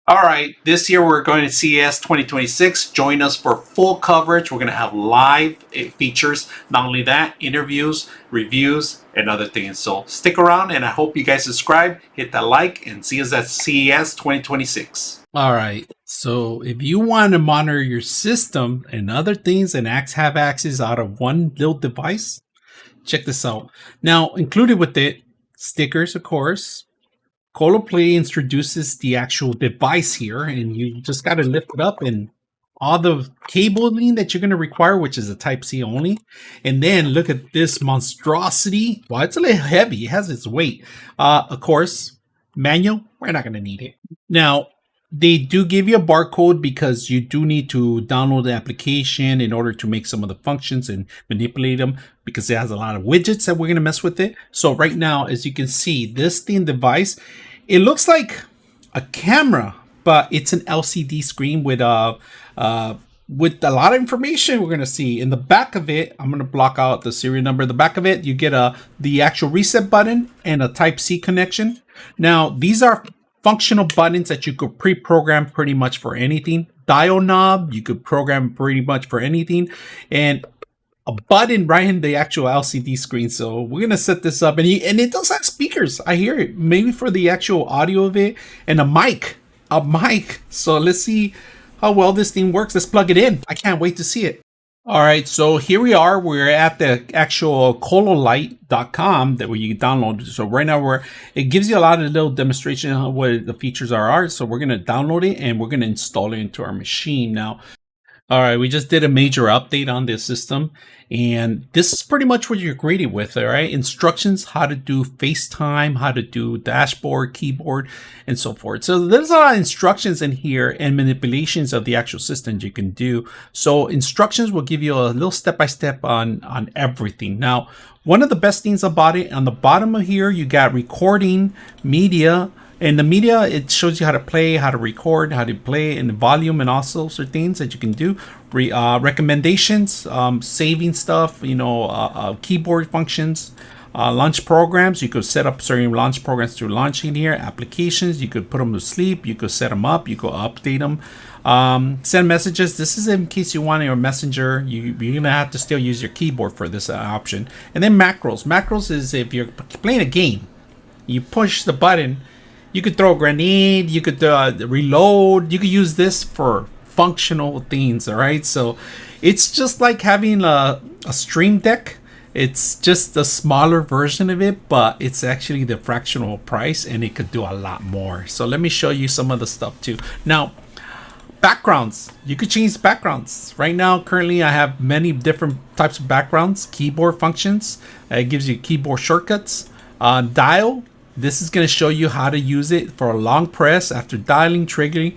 All right, this year we're going to CES 2026. Join us for full coverage. We're going to have live features. Not only that, interviews, reviews, and other things. So stick around, and I hope you guys subscribe, hit that like, and see us at CES 2026. All right. So if you want to monitor your system and other things and have access out of one little device, check this out. Now, included with it, stickers, of course. Colo Play introduces the actual device here, and you just got to lift it up and all the cabling that you're going to require, which is a Type C only. And then look at this monstrosity. Well, it's a little heavy. It has its weight. Of course, manual, we're not going to need it. Now, they do give you a barcode because you do need to download the application in order to make some of the functions and manipulate them, because it has a lot of widgets that we're going to mess with it. So right now, as you can see, this thing device, it looks like a camera, but it's an LCD screen with a lot of information. We're going to see in the back of it. I'm going to block out the serial number. The back of it, you get the actual reset button and a Type C connection. Now, these are functional buttons that you could pre-program pretty much for anything. Dial knob, you could program pretty much for anything. And a button right in the actual LCD screen. So we're going to set this up. And it does have speakers. I hear it. Maybe for the actual audio of it. And a mic. A mic. So let's see how well this thing works. Let's plug it in. I can't wait to see it. All right, so here we are. We're at the actual Cololight.com that where you can download. So right now it gives you a lot of little demonstration of what the features are. So we're going to download it and we're going to install it into our machine. Now, all right, we just did a major update on this system, and this is pretty much what you're greeted with, all right? Instructions, how to do FaceTime, how to do dashboard, keyboard, and so forth. So there's a lot of instructions in here and manipulations of the actual system you can do. So instructions will give you a little step-by-step on everything. Now, one of the best things about it, on the bottom of here, you got recording, media. In the media, it shows you how to play, how to record, how to play, and the volume, and all sorts of things that you can do. Recommendations, saving stuff, keyboard functions, launch programs. You could set up certain launch programs to launch in here. Applications, you could put them to sleep. You could set them up. You could update them. Send messages. This is in case you want your messenger. You're going to have to still use your keyboard for this option. And then macros. Macros is if you're playing a game, you push the button. You could throw a grenade, you could reload, you could use this for functional things, all right? So it's just like having a Stream Deck. It's just a smaller version of it, but it's actually the fractional price and it could do a lot more. So let me show you some of the stuff too. Now, backgrounds. You could change backgrounds. Right now, currently, I have many different types of backgrounds. Keyboard functions. It gives you keyboard shortcuts. Dial. This is going to show you how to use it for a long press after dialing, triggering,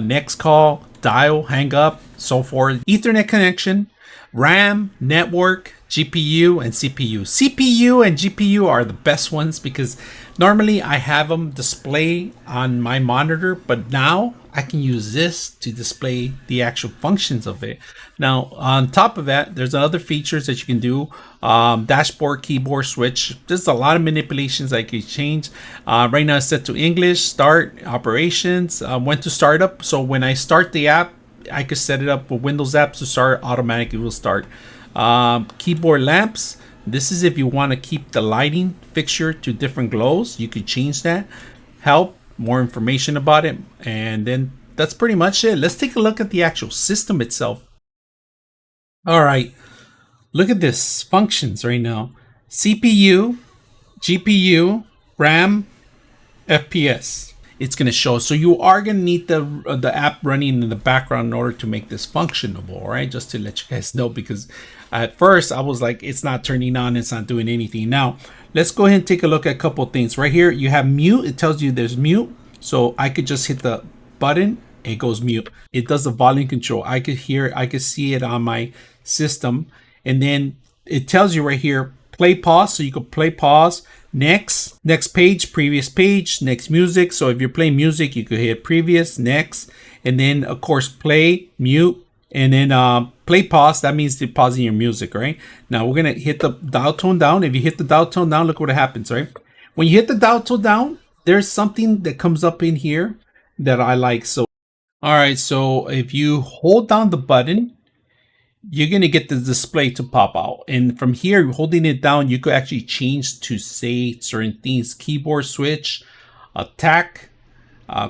next call, dial, hang up, so forth. Ethernet connection, RAM, network, GPU, and CPU. CPU and GPU are the best ones because normally I have them display on my monitor, but now I can use this to display the actual functions of it. Now, on top of that, there's other features that you can do. Dashboard, keyboard, switch. There's a lot of manipulations I can change. Right now it's set to English, start, operations, when to start up. So when I start the app, I could set it up with Windows apps to start, automatically will start. Keyboard lamps. This is if you want to keep the lighting fixture to different glows. You could change that. Help, more information about it. And then that's pretty much it. Let's take a look at the actual system itself. All right. Look at this functions right now. CPU, GPU, RAM, FPS. It's going to show. So you are going to need the app running in the background in order to make this functionable, all right? Just to let you guys know, because at first I was like, it's not turning on, it's not doing anything. Now, let's go ahead and take a look at a couple of things. Right here, you have mute. It tells you there's mute. So I could just hit the button, it goes mute. It does the volume control. I could hear, I could see it on my system. And then it tells you right here, play pause. So you could play pause. Next page, previous page, next music. So if you're playing music, you could hit previous, next, and then of course play, mute, and then play pause. That means to pausing your music, right? Now we're gonna hit the dial tone down. If you hit the dial tone down, look what happens, right? When you hit the dial tone down, there's something that comes up in here. that I like. So, all right. So if you hold down the button, you're going to get the display to pop out. And from here, holding it down, you could actually change to say certain things: keyboard switch, attack,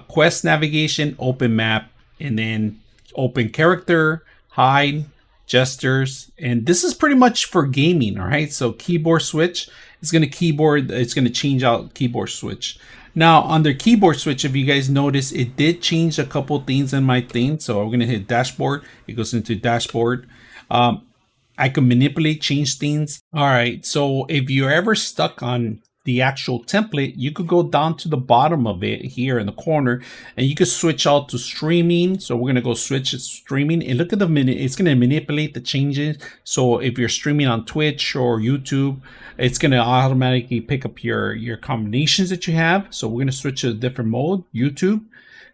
quest navigation, open map, and then open character, hide, gestures. And this is pretty much for gaming. All right. So keyboard switch is going to it's going to change out keyboard switch. Now under keyboard switch, if you guys notice, it did change a couple things in my thing. So I'm going to hit dashboard. It goes into dashboard. I can manipulate, change things. All right. So if you're ever stuck on the actual template, you could go down to the bottom of it here in the corner and you could switch out to streaming. So we're going to go switch to streaming and look at the minute. It's going to manipulate the changes. So if you're streaming on Twitch or YouTube, it's going to automatically pick up your combinations that you have. So we're going to switch to a different mode, YouTube.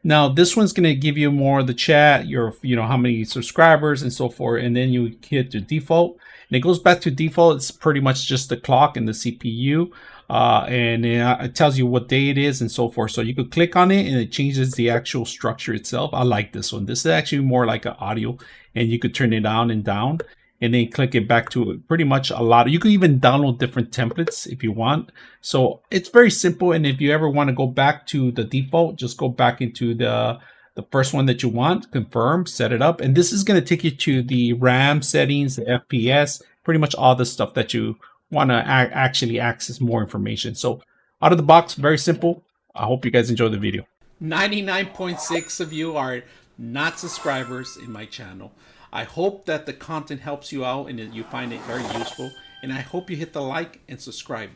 Now this one's going to give you more of the chat, how many subscribers and so forth, and then you hit the default, and it goes back to default. It's pretty much just the clock and the CPU, and it tells you what day it is and so forth. So you could click on it and it changes the actual structure itself. I like this one. This is actually more like an audio, and you could turn it down and down, and then click it back to pretty much a lot. You can even download different templates if you want. So it's very simple. And if you ever want to go back to the default, just go back into the first one that you want, confirm, set it up. And this is going to take you to the RAM settings, the FPS, pretty much all the stuff that you want to actually access more information. So out of the box, very simple. I hope you guys enjoy the video. 99.6 of you are not subscribers in my channel. I hope that the content helps you out and that you find it very useful. And I hope you hit the like and subscribe